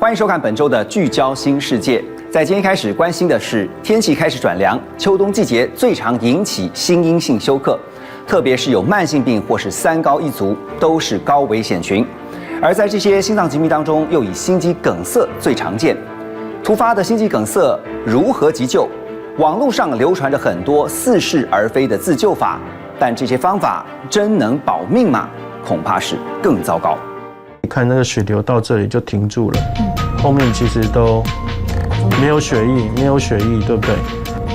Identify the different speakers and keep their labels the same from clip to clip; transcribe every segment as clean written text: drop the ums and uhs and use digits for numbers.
Speaker 1: 欢迎收看本周的聚焦新世界。在今天开始关心的是，天气开始转凉，秋冬季节最常引起心因性休克，特别是有慢性病或是三高一族，都是高危险群。而在这些心脏疾病当中，又以心肌梗塞最常见。突发的心肌梗塞如何急救？网络上流传着很多似是而非的自救法，但这些方法真能保命吗？恐怕是更糟糕。
Speaker 2: 你看那个血流到这里就停住了，后面其实都没有血液，对不对？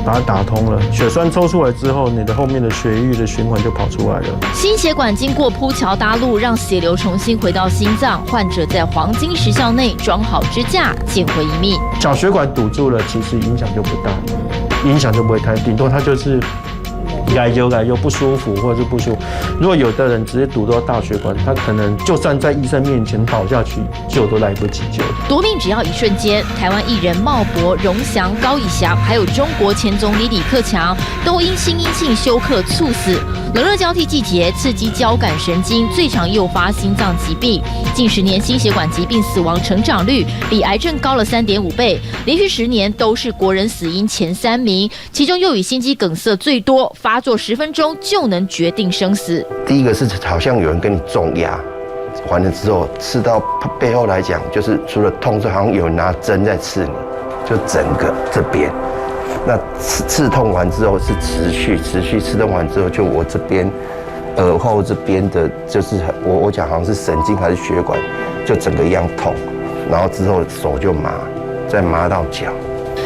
Speaker 2: 把它打通了，血栓抽出来之后，你的后面的血液的循环就跑出来了。
Speaker 3: 心血管经过铺桥搭路，让血流重新回到心脏，患者在黄金时效内装好支架，捡回一命。
Speaker 2: 小血管堵住了，其实影响就不大，影响就不会太，顶多它就是改就不舒服，或者是不舒服。如果有的人直接堵到大血管，他可能就算在医生面前倒下去，救都来不及救。
Speaker 3: 夺命只要一瞬间，台湾艺人茂博、荣祥、高以翔，还有中国前总理李克强，都因心因性休克猝死。冷热交替季节刺激交感神经，最常诱发心脏疾病。近10年心血管疾病死亡成长率比癌症高了3.5倍，连续10年都是国人死因前3名，其中又以心肌梗塞最多，发作10分钟就能决定生死。
Speaker 4: 第一个是好像有人跟你重压，完了之后刺到背后来讲，就是除了痛之外，好像有人拿针在刺你，就整个这边。那刺痛完之后是持续刺痛完之后，就我这边耳后这边的，就是我讲好像是神经还是血管，就整个一样痛，然后之后手就麻，再麻到脚。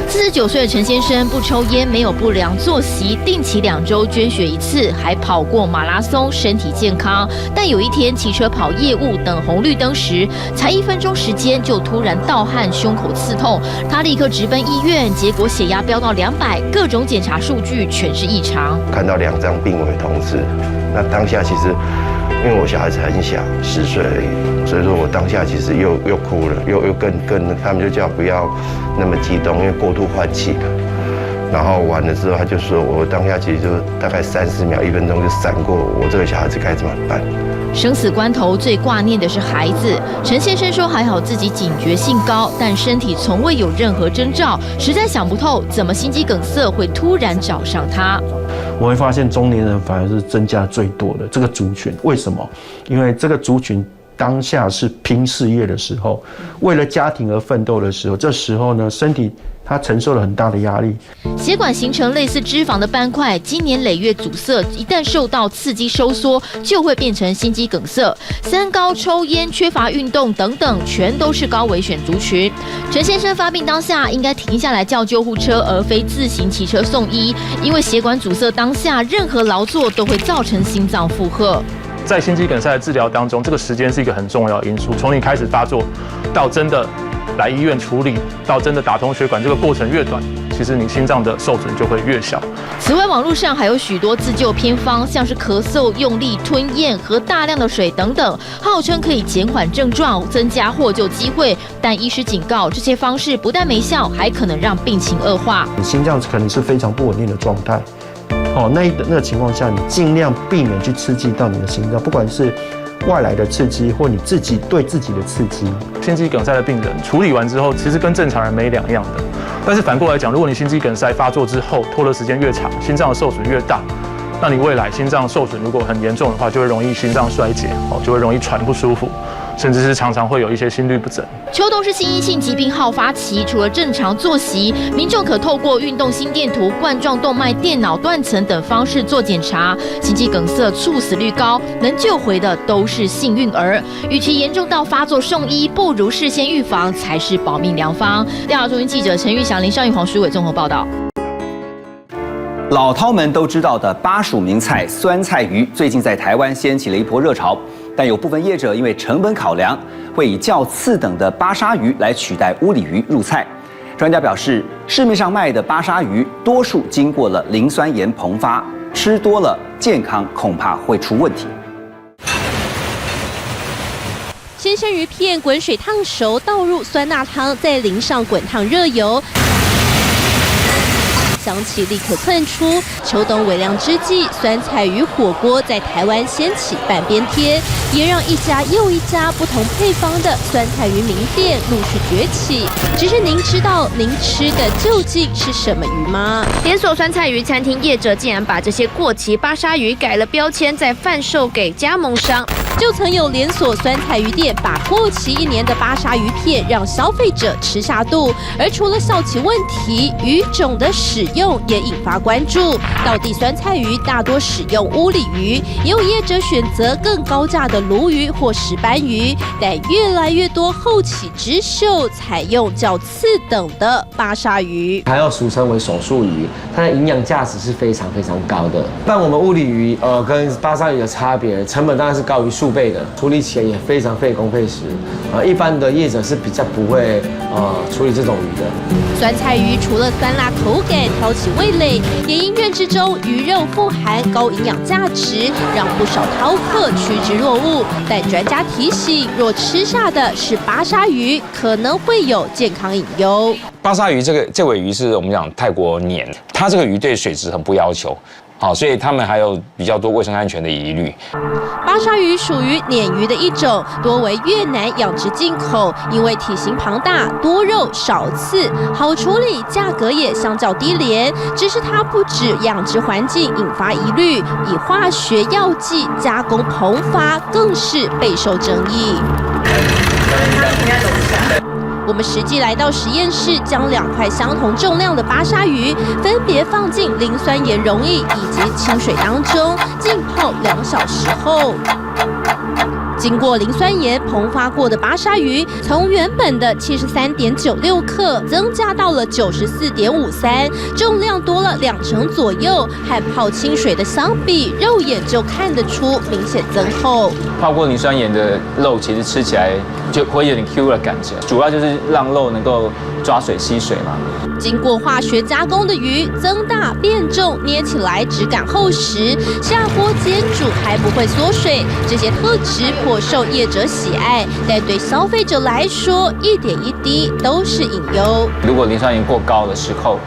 Speaker 3: 49岁的陈先生不抽烟，没有不良作息，定期2周捐血1次，还跑过马拉松，身体健康。但有一天骑车跑业务，等红绿灯时，才1分钟时间就突然盗汗，胸口刺痛。他立刻直奔医院，结果血压飙到200，各种检查数据全是异常。
Speaker 4: 看到2张病危通知，那当下其实因为我小孩子很小，10岁而已，所以说我当下其实又哭了，又更，他们就叫不要那么激动，因为过度换气了。然后完了之后，他就说我当下其实就大概30秒、1分钟就闪过，我这个小孩子该怎么办？
Speaker 3: 生死关头最挂念的是孩子。陈先生说，还好自己警觉性高，但身体从未有任何征兆，实在想不透怎么心肌梗塞会突然找上他。
Speaker 2: 我会发现中年人反而是增加最多的这个族群，为什么？因为这个族群当下是拼事业的时候，为了家庭而奋斗的时候，这时候呢，身体他承受了很大的压力，
Speaker 3: 血管形成类似脂肪的斑块，经年累月阻塞，一旦受到刺激收缩，就会变成心肌梗塞。三高、抽烟、缺乏运动等等，全都是高危险族群。陈先生发病当下应该停下来叫救护车，而非自行骑车送医，因为血管阻塞当下，任何劳作都会造成心脏负荷。
Speaker 5: 在心肌梗塞的治疗当中，这个时间是一个很重要的因素。从你开始发作到真的来医院处理，到真的打通血管，这个过程越短，其实你心脏的受损就会越小。
Speaker 3: 此外，网络上还有许多自救偏方，像是咳嗽、用力吞咽、喝大量的水等等，号称可以减缓症状、增加获救机会。但医师警告，这些方式不但没效，还可能让病情恶化。
Speaker 2: 你心脏可能是非常不稳定的状态。那个情况下，你尽量避免去刺激到你的心脏，不管是外来的刺激或你自己对自己的刺激。
Speaker 5: 心肌梗塞的病人处理完之后，其实跟正常人没两样的。但是反过来讲，如果你心肌梗塞发作之后拖的时间越长，心脏的受损越大，那你未来心脏受损如果很严重的话，就会容易心脏衰竭，就会容易喘不舒服，甚至是常常会有一些心律不整。
Speaker 3: 秋冬是心因性疾病好发期，除了正常作息，民众可透过运动心电图、冠状动脉电脑断层等方式做检查。心肌梗塞猝死率高，能救回的都是幸运儿。与其严重到发作送医，不如事先预防才是保命良方。调查中心记者陈玉祥、林尚玉、黄淑伟综合报道。
Speaker 1: 老饕们都知道的巴蜀名菜酸菜鱼，最近在台湾掀起了一波热潮。但有部分业者因为成本考量，会以较次等的巴沙鱼来取代乌里鱼入菜。专家表示，市面上卖的巴沙鱼多数经过了磷酸盐膨发，吃多了健康恐怕会出问题。
Speaker 6: 鲜生鱼片滚水烫熟，倒入酸辣汤，再淋上滚烫热油。香气立刻窜出。秋冬微凉之际，酸菜鱼火锅在台湾掀起半边天，也让一家又一家不同配方的酸菜鱼名店陆续崛起。只是您知道您吃的究竟是什么鱼吗？
Speaker 3: 连锁酸菜鱼餐厅业者竟然把这些过期巴沙鱼改了标签，再贩售给加盟商。
Speaker 6: 就曾有连锁酸菜鱼店把过期1年的巴沙鱼片让消费者吃下肚，而除了效期问题，鱼种的使用也引发关注。到底酸菜鱼大多使用乌里鱼，也有业者选择更高价的鲈鱼或石斑鱼，但越来越多后起之秀采用较次等的巴沙鱼，
Speaker 7: 还有俗称为手术鱼，它的营养价值是非常非常高的。但我们乌里鱼跟巴沙鱼的差别，成本当然是高于数倍的，处理起来也非常费工费时。一般的业者是比较不会处理这种鱼的。
Speaker 6: 酸菜鱼除了酸辣口感挑起味蕾，也因认知中鱼肉富含高营养价值，让不少饕客趋之若鹜。但专家提醒，若吃下的是巴沙鱼，可能会有健康隐忧。
Speaker 8: 巴沙鱼这尾鱼是我们讲泰国鲶，它这个鱼对水质很不要求。好，所以他们还有比较多卫生安全的疑虑。
Speaker 6: 巴沙鱼属于鲶鱼的一种，多为越南养殖进口，因为体型庞大、多肉少刺，好处理，价格也相较低廉。只是它不止养殖环境引发疑虑，以化学药剂加工膨发更是备受争议。我们实际来到实验室，将2块相同重量的巴沙鱼分别放进磷酸盐溶液以及清水当中，浸泡2小时后，经过磷酸盐膨发过的巴沙鱼，从原本的73.96克增加到了94.53，重量多了2成左右，和泡清水的相比，肉眼就看得出明显增厚。
Speaker 9: 泡过磷酸盐的肉，其实吃起来就会有点 Q 的感觉，主要就是让肉能够抓水吸水嘛。
Speaker 6: 经过化学加工的鱼增大变重，捏起来质感厚实，下锅煎煮还不会缩水，这些特质颇受业者喜爱，但对消费者来说，一点一滴都是隐忧。
Speaker 9: 如果磷酸盐过高的时候，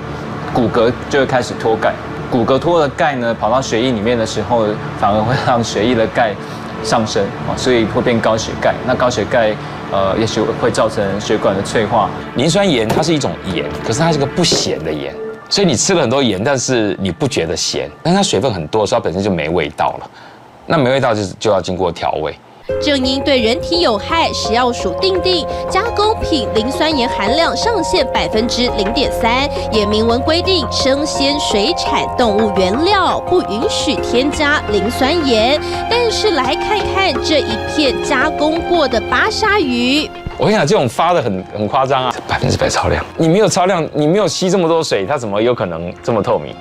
Speaker 9: 骨骼就会开始脱钙，骨骼脱了钙呢，跑到血液里面的时候，反而会让血液的钙上升，所以会变高血钙。那高血钙，也许会造成血管的脆化。
Speaker 8: 磷酸盐它是一种盐，可是它是个不咸的盐，所以你吃了很多盐，但是你不觉得咸，但它水分很多，所以它本身就没味道了。那没味道就要经过调味。
Speaker 6: 正因对人体有害，食药署订定加工品磷酸盐含量上限0.3%，也明文规定生鲜水产动物原料不允许添加磷酸盐。但是来看看这一片加工过的巴沙鱼，
Speaker 8: 我跟你讲，这种发的很夸张啊，100%超量。你没有超量，你没有吸这么多水，它怎么有可能这么透明？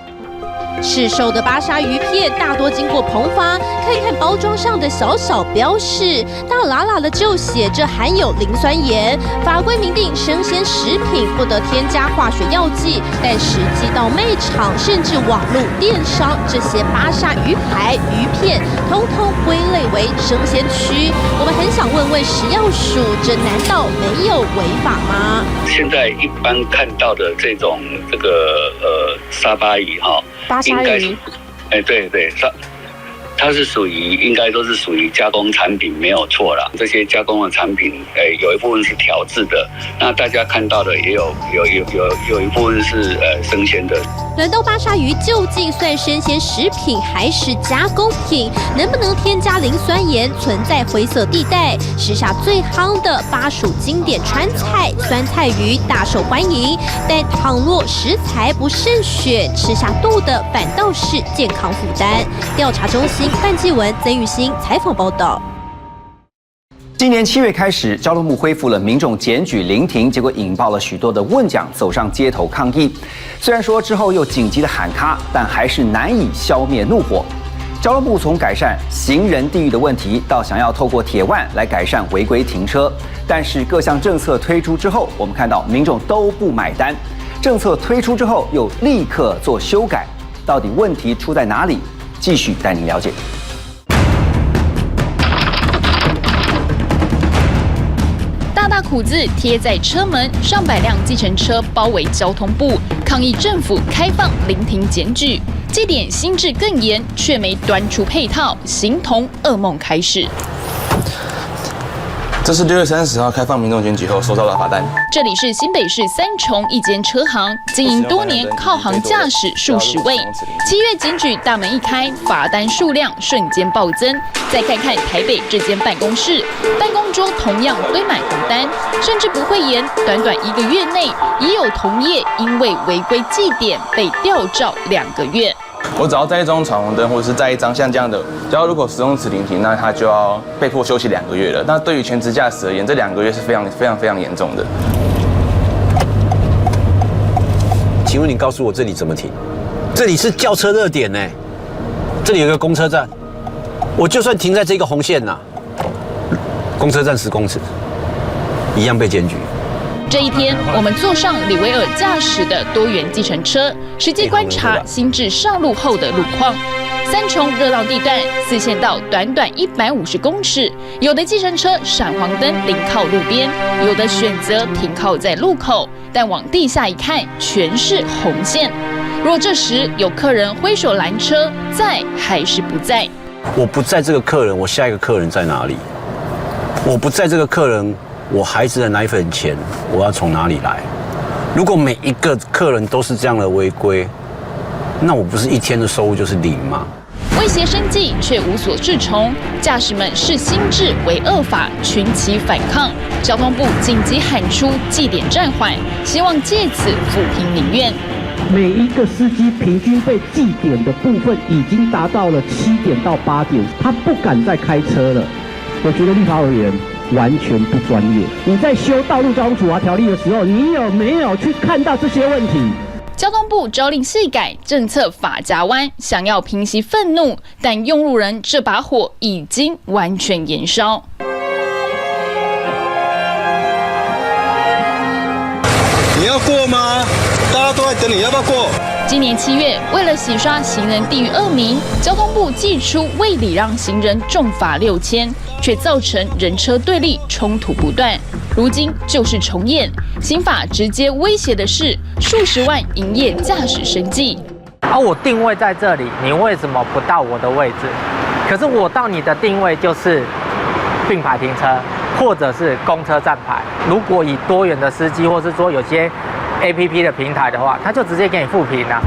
Speaker 6: 市售的巴沙鱼片大多经过膨发，看看包装上的小小标示，大喇喇的就写着含有磷酸盐。法规明定生鲜食品不得添加化学药剂，但实际到卖场甚至网络电商，这些巴沙鱼排、鱼片，通通归类为生鲜区。我们很想问问食药署，这难道没有违法吗？
Speaker 10: 现在一般看到的这种沙巴鱼哈。
Speaker 6: 巴沙鱼，
Speaker 10: 对，它是应该都是属于加工产品，没有错啦。这些加工的产品，有一部分是调制的，那大家看到的也有一部分是生鲜的。
Speaker 6: 冷冻巴沙鱼究竟算生鲜食品还是加工品？能不能添加磷酸盐，存在灰色地带。时下最夯的巴蜀经典川菜酸菜鱼大受欢迎，但倘若食材不慎选，吃下肚的反倒是健康负担。调查中心范继文、曾玉欣采访报道。
Speaker 1: 今年7月开始，交通部恢复了民众检举临停，结果引爆了许多的问奖走上街头抗议。虽然说之后又紧急的喊卡，但还是难以消灭怒火。交通部从改善行人地狱的问题，到想要透过铁腕来改善违规停车，但是各项政策推出之后，我们看到民众都不买单。政策推出之后又立刻做修改，到底问题出在哪里？继续带您了解。
Speaker 11: 苦字贴在车门，上百辆计程车包围交通部，抗议政府开放临停检举。这点心智更严，却没端出配套，形同噩梦开始。
Speaker 12: 这是6月30号开放民众检举后收到的罚单。
Speaker 11: 这里是新北市三重一间车行，经营多年，靠行驾驶数十位。7月检举大门一开，罚单数量瞬间暴增。再看看台北这间办公室，办公桌同样堆满红单，甚至不讳言，短短1个月内，也有同业因为违规记点被吊照2个月。
Speaker 12: 我只要在一张闯红灯，或者是在一张像这样的，只要如果使用此临停，那他就要被迫休息2个月了。那对于全职驾驶而言，这2个月是非常严重的。
Speaker 13: 请问你告诉我这里怎么停？这里是轿车热点呢，这里有个公车站，我就算停在这个红线呐，公车站10公尺，一样被检举。
Speaker 11: 这一天，我们坐上李维尔驾驶的多元计程车，实际观察新制上路后的路况。三重热闹地段4线道短短150公尺，有的计程车闪黄灯临靠路边，有的选择停靠在路口，但往地下一看，全是红线。若这时有客人挥手拦车，在还是不在？
Speaker 13: 我不载这个客人，我下一个客人在哪里？我不载这个客人，我孩子的奶粉钱我要从哪里来？如果每一个客人都是这样的违规，那我不是一天的收入就是0吗？
Speaker 11: 威胁生计却无所适从，驾驶们视新制为恶法，群起反抗。交通部紧急喊出记点暂缓，希望借此抚平民怨。
Speaker 14: 每一个司机平均被记点的部分已经达到了7点到8点，他不敢再开车了。我觉得立法委员完全不专业。你在修道路交通处罚条例的时候，你有没有去看到这些问题？
Speaker 11: 交通部朝令夕改，政策法夹弯，想要平息愤怒，但用路人这把火已经完全燃烧。
Speaker 15: 你要过吗？大家都在等你，要不要过？
Speaker 11: 今年7月，为了洗刷行人地狱恶名，交通部祭出未礼让行人重罚6000，却造成人车对立，冲突不断。如今就是重演，刑法直接威胁的是数十万营业驾驶生计。
Speaker 16: 我定位在这里，你为什么不到我的位置？可是我到你的定位就是并排停车，或者是公车站牌。如果以多元的司机，或是说有些 APP 的平台的话，他就直接给你复评了。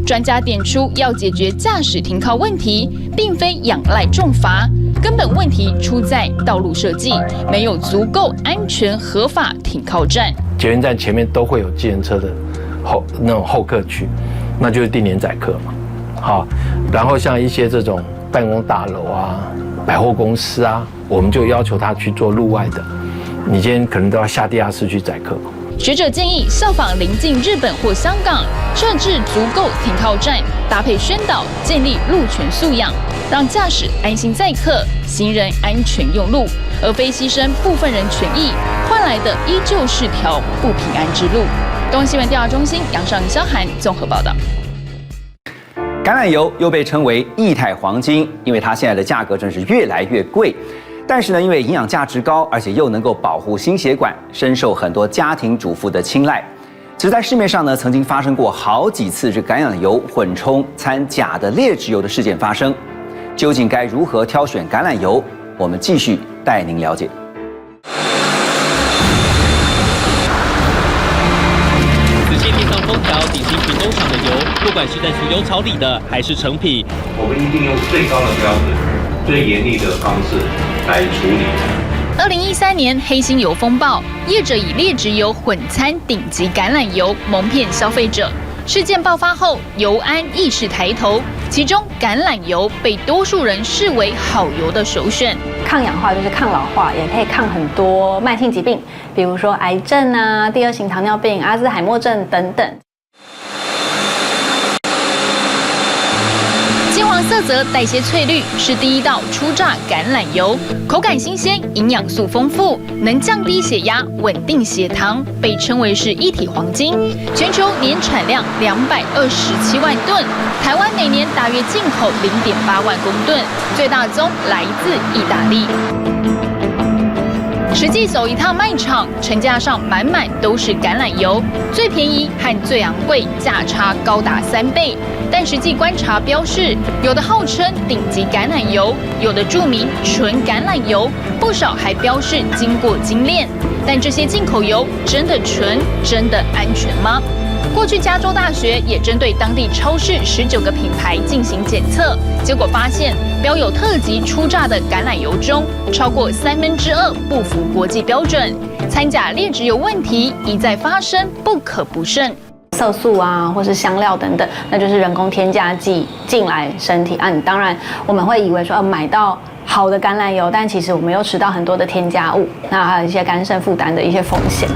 Speaker 11: 专家点出，要解决驾驶停靠问题，并非仰赖重罚，根本问题出在道路设计，没有足够安全合法停靠站。
Speaker 2: 捷运站前面都会有计程车的那种候客区，那就是定点载客嘛。好，然后像一些这种办公大楼啊、百货公司啊，我们就要求他去做路外的，你今天可能都要下地下室去载客。
Speaker 11: 学者建议效仿邻近日本或香港，设置足够停靠站，搭配宣导，建立路权素养，让驾驶安心载客，行人安全用路，而非牺牲部分人权益，换来的依旧是条不平安之路。东新闻调查中心杨尚宇、萧涵综合报道。
Speaker 1: 橄榄油又被称为液态黄金，因为它现在的价格真是越来越贵。但是呢，因为营养价值高，而且又能够保护心血管，深受很多家庭主妇的青睐。其实，在市面上呢，曾经发生过好几次这橄榄油混充掺假的劣质油的事件发生。究竟该如何挑选橄榄油？我们继续带您了解。
Speaker 17: 仔细贴上封条，顶新品工厂的油，不管是在储油槽里的，还是成品，
Speaker 18: 我们一定用最高的标准、最严厉的方式来处理。
Speaker 11: 2013年黑心油风暴，业者以劣质油混掺顶级橄榄油，蒙骗消费者。事件爆发后，油安意识抬头，其中橄榄油被多数人视为好油的首选。
Speaker 19: 抗氧化就是抗老化，也可以抗很多慢性疾病，比如说癌症啊、第2型糖尿病、阿兹海默症等等。
Speaker 11: 金黄色泽带些翠绿，是第一道初榨橄榄油，口感新鲜，营养素丰富，能降低血压、稳定血糖，被称为是一体黄金。全球年产量227万吨，台湾每年大约进口0.8万公吨，最大宗来自意大利。实际走一趟卖场，成架上满满都是橄榄油，最便宜和最昂贵价差高达3倍。但实际观察标示，有的号称顶级橄榄油，有的注明纯橄榄油，不少还标示经过精炼。但这些进口油真的纯、真的安全吗？过去加州大学也针对当地超市19个品牌进行检测，结果发现标有特级初榨的橄榄油中，超过2/3不符国际标准，掺假劣质油问题一再发生，不可不慎。
Speaker 19: 色素啊，或是香料等等，那就是人工添加剂进来身体啊。你当然我们会以为说，买到好的橄榄油，但其实我们又吃到很多的添加物，那还有一些肝肾负担的一些风险。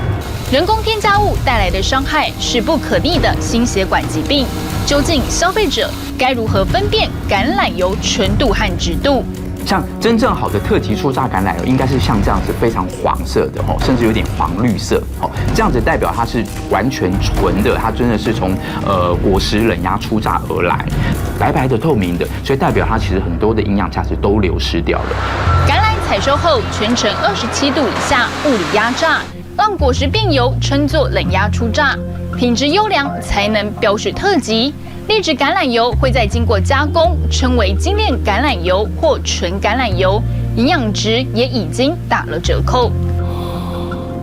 Speaker 11: 人工添加物带来的伤害是不可逆的心血管疾病。究竟消费者该如何分辨橄榄油纯度和质度？
Speaker 20: 像真正好的特级初榨橄榄油，应该是像这样子非常黄色的甚至有点黄绿色这样子代表它是完全纯的，它真的是从果实冷压初榨而来，白白的透明的，所以代表它其实很多的营养价值都流失掉了。
Speaker 11: 橄榄采收后全程27度以下物理压榨，让果实变油，称作冷压初榨，品质优良才能标示特级。劣质橄榄油会再经过加工，称为精炼橄榄油或纯橄榄油，营养值也已经打了折扣。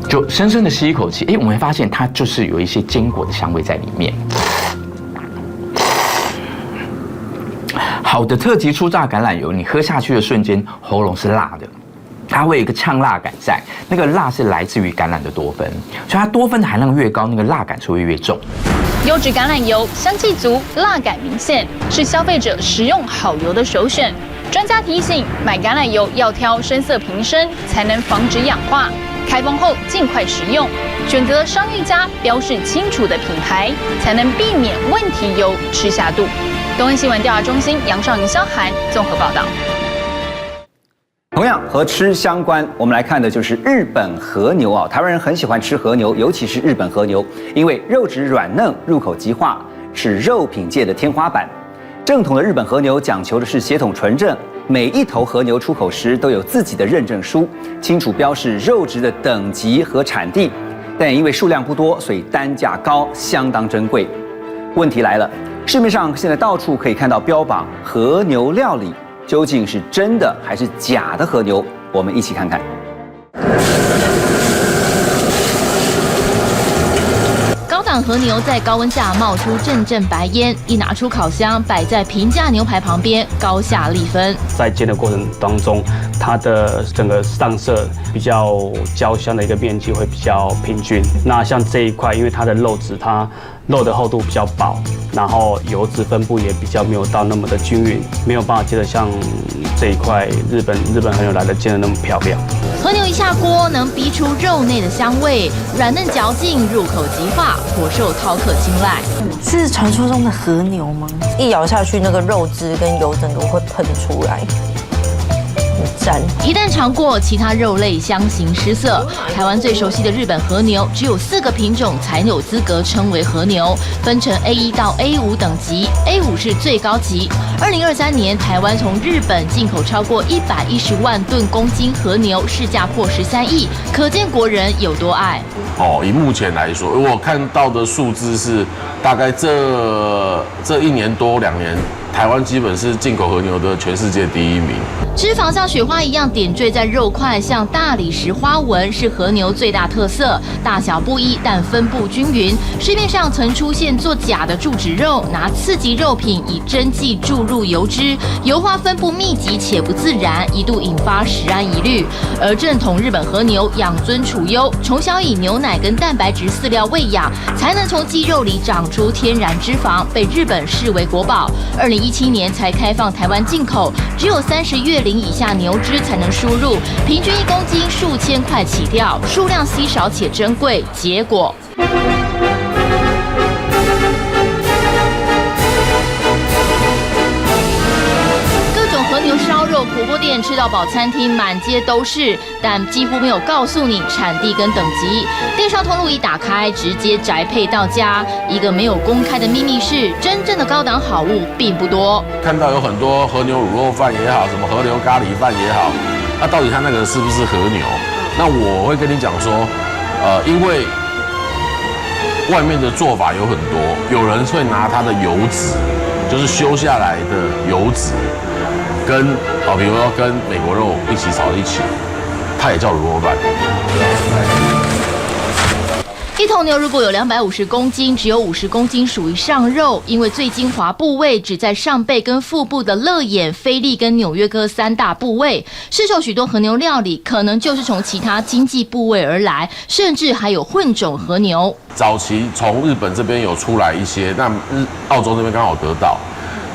Speaker 20: 就深深的吸一口气，我们会发现它就是有一些坚果的香味在里面。好的特级初榨橄榄油，你喝下去的瞬间，喉咙是辣的。它会有一个呛辣感在，那个辣是来自于橄榄的多酚，所以它多酚的含量越高，那个辣感是会越重。
Speaker 11: 优质橄榄油香气足，辣感明显，是消费者食用好油的首选。专家提醒，买橄榄油要挑深色瓶身，才能防止氧化。开封后尽快食用，选择商誉家标示清楚的品牌，才能避免问题油吃下肚。东恩新闻调查中心杨尚宁、萧涵综合报道。
Speaker 1: 同样和吃相关，我们来看的就是日本和牛啊。台湾人很喜欢吃和牛，尤其是日本和牛，因为肉质软嫩，入口即化，是肉品界的天花板。正统的日本和牛讲求的是血统纯正，每一头和牛出口时都有自己的认证书，清楚标示肉质的等级和产地。但也因为数量不多，所以单价高，相当珍贵。问题来了，市面上现在到处可以看到标榜和牛料理。究竟是真的还是假的和牛？我们一起看看。
Speaker 3: 高档和牛在高温下冒出阵阵白烟，一拿出烤箱摆在平价牛排旁边，高下立分。
Speaker 21: 在煎的过程当中，它的整个上色比较焦香的一个面积会比较平均。那像这一块，因为它的肉质，它肉的厚度比较薄，然后油脂分布也比较没有到那么的均匀，没有办法煎得像这一块日本和牛来的煎得那么漂亮。
Speaker 3: 和牛一下锅能逼出肉内的香味，软嫩嚼劲，入口即化，颇受饕客青睐。
Speaker 22: 是传说中的和牛吗？一咬下去，那个肉汁跟油整个会喷出来。
Speaker 3: 一旦尝过，其他肉类相形失色。台湾最熟悉的日本和牛，只有4个品种才有资格称为和牛，分成 A1 到 A5 等级 ，A5 是最高级。2023年，台湾从日本进口超过110万吨公斤和牛，市价破13亿，可见国人有多爱。
Speaker 23: 以目前来说，我看到的数字是大概这1年多2年。台湾基本是进口和牛的全世界第1名。
Speaker 3: 脂肪像雪花一样点缀在肉块，像大理石花纹是和牛最大特色，大小不一，但分布均匀。市面上曾出现做假的注脂肉，拿次级肉品以针剂注入油脂，油花分布密集且不自然，一度引发食安疑虑。而正统日本和牛养尊处优，从小以牛奶跟蛋白质饲料喂养，才能从肌肉里长出天然脂肪，被日本视为国宝。2017年才开放台湾进口，只有30月龄以下牛只才能输入，平均1公斤数千块起跳，数量稀少且珍贵。结果。和牛烧肉、火锅店、吃到饱餐厅满街都是，但几乎没有告诉你产地跟等级。电商通路一打开，直接宅配到家。一个没有公开的秘密是，真正的高档好物并不多。
Speaker 23: 看到有很多和牛卤肉饭也好，什么和牛咖喱饭也好，那到底它那个是不是和牛？那我会跟你讲说，因为外面的做法有很多，有人会拿它的油脂，就是修下来的油脂，跟比如说跟美国肉一起炒一起，它也叫卤肉饭。
Speaker 3: 一头牛如果有250公斤，只有50公斤属于上肉，因为最精华部位只在上背跟腹部的肋眼、菲力跟纽约哥3大部位。市售许多和牛料理，可能就是从其他经济部位而来，甚至还有混种和牛。
Speaker 23: 早期从日本这边有出来一些，那澳洲这边刚好得到，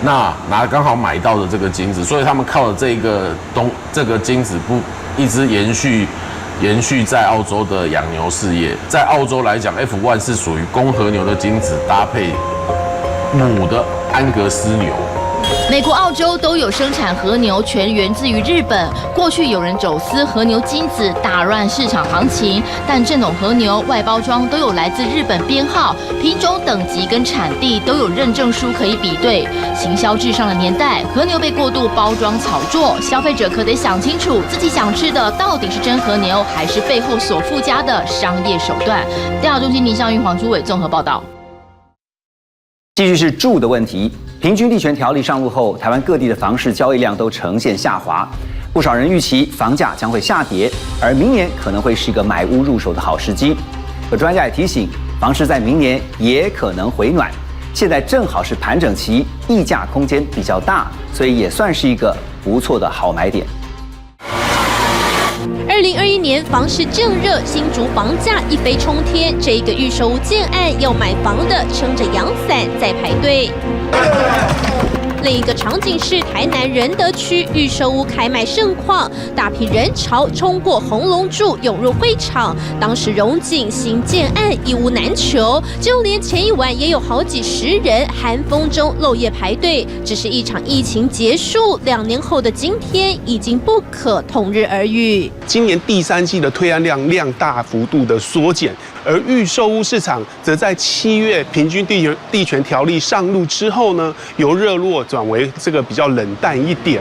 Speaker 23: 那刚好买到的这个精子，所以他们靠着这个精子不一直延续在澳洲的养牛事业。在澳洲来讲 ，F1 是属于公和牛的精子搭配母的安格斯牛。
Speaker 3: 美国、澳洲都有生产和牛，全源自于日本。过去有人走私和牛精子，打乱市场行情。但正统和牛外包装都有来自日本编号、品种等级跟产地都有认证书可以比对。行销至上的年代，和牛被过度包装炒作，消费者可得想清楚自己想吃的到底是真和牛，还是背后所附加的商业手段。调查中心林尚玉、黄朱伟综合报道。
Speaker 1: 继续是住的问题。平均地权条例上路后，台湾各地的房市交易量都呈现下滑，不少人预期房价将会下跌，而明年可能会是一个买屋入手的好时机。而专家也提醒，房市在明年也可能回暖，现在正好是盘整期，溢价空间比较大，所以也算是一个不错的好买点。
Speaker 6: 2021年房市正热，新竹房价一飞冲天。这一个预售屋建案，要买房的撑着阳伞在排队。另一个场景是台南仁德区预售屋开卖盛况，大批人潮冲过红龙柱涌入会场。当时荣景新建案一屋难求，就连前一晚也有好几十人寒风中漏夜排队。只是一场疫情结束2年后的今天，已经不可同日而语。
Speaker 4: 今年第3季的推案量大幅度的缩减，而预售屋市场则在7月平均地权条例上路之后呢，由热络转为这个比较冷淡一点。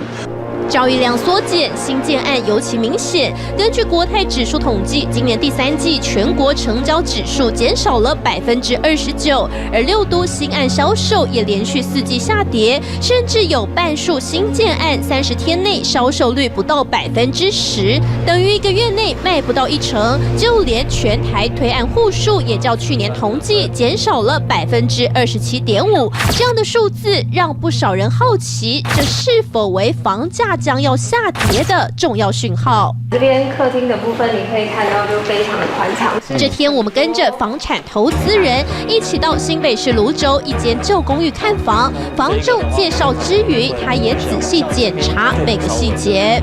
Speaker 6: 交易量缩减，新建案尤其明显。根据国泰指数统计，今年第3季全国成交指数减少了29%，而6都新案销售也连续4季下跌，甚至有半数新建案30天内销售率不到10%，等于1个月内卖不到1成。就连全台推案户数也较去年同季减少了27.5%。这样的数字让不少人好奇，这是否为房价将要下跌的重要讯号。
Speaker 5: 这边客厅的部分你可以看到就非常的宽敞。
Speaker 6: 这天我们跟着房产投资人一起到新北市芦洲一间旧公寓看房，房仲介绍之余，他也仔细检查每个细节。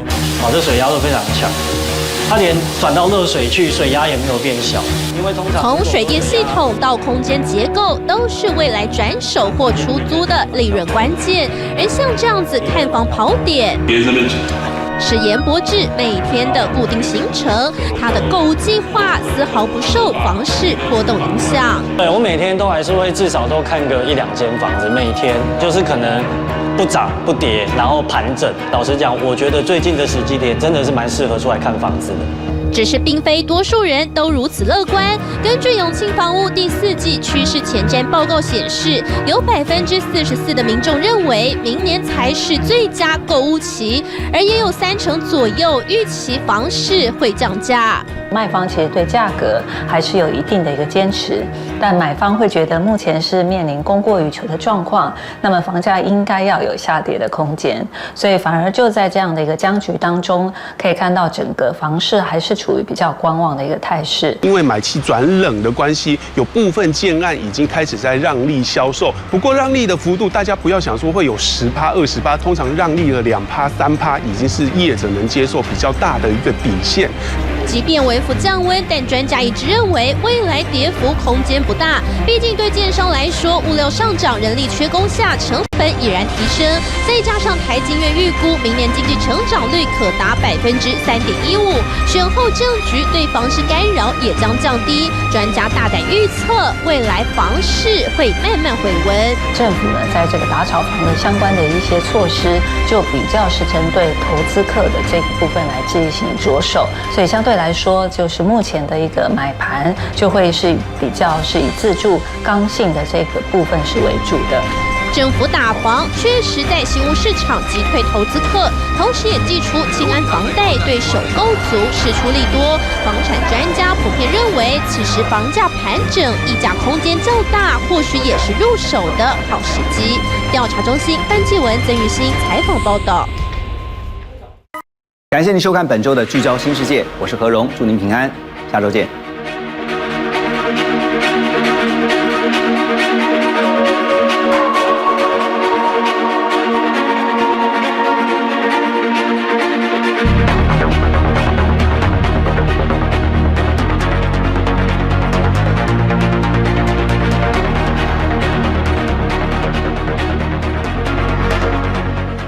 Speaker 7: 这水压都非常强，它连转到热水去，水压也没有变小。因为通常
Speaker 6: 从水电系统到空间结构，都是未来转手或出租的利润关键。而像这样子看房跑点，是严博志每天的固定行程，他的购物计划丝毫不受房市波动影响。
Speaker 7: 对，我每天都还是会至少都看个1-2间房子，每天就是可能不涨不跌，然后盘整。老实讲，我觉得最近的时机点真的是蛮适合出来看房子的。
Speaker 6: 只是并非多数人都如此乐观。根据永庆房屋第4季趋势前瞻报告显示，有44%的民众认为明年才是最佳购物期，而也有30%左右预期房市会降价。
Speaker 24: 卖方其实对价格还是有一定的一个坚持，但买方会觉得目前是面临供过于求的状况，那么房价应该要有下跌的空间，所以反而就在这样的一个僵局当中，可以看到整个房市还是处于比较观望的一个态势。
Speaker 4: 因为买气转冷的关系，有部分建案已经开始在让利销售，不过让利的幅度大家不要想说会有10%、20%，通常让利了2%、3%已经是业者能接受比较大的一个底线。
Speaker 6: 即便微幅降温，但专家一致认为未来跌幅空间不大。毕竟对建商来说，物料上涨、人力缺工下，成本已然提升。再加上台经院预估明年经济成长率可达3.15%，选后政局对房市干扰也将降低。专家大胆预测，未来房市会慢慢回温。
Speaker 24: 政府呢，在这个打炒房的相关的一些措施，就比较是针对投资客的这个部分来进行着手，所以相对来说，就是目前的一个买盘就会是比较是以自住刚性的这个部分是为主的。
Speaker 6: 政府打房确实在新屋市场击退投资客，同时也祭出青安房贷对首购族释出利多。房产专家普遍认为，此时房价盘整，溢价空间较大，或许也是入手的好时机。调查中心范继文、曾玉欣采访报道。
Speaker 1: 感谢您收看本周的聚焦新世界，我是何荣，祝您平安，下周见。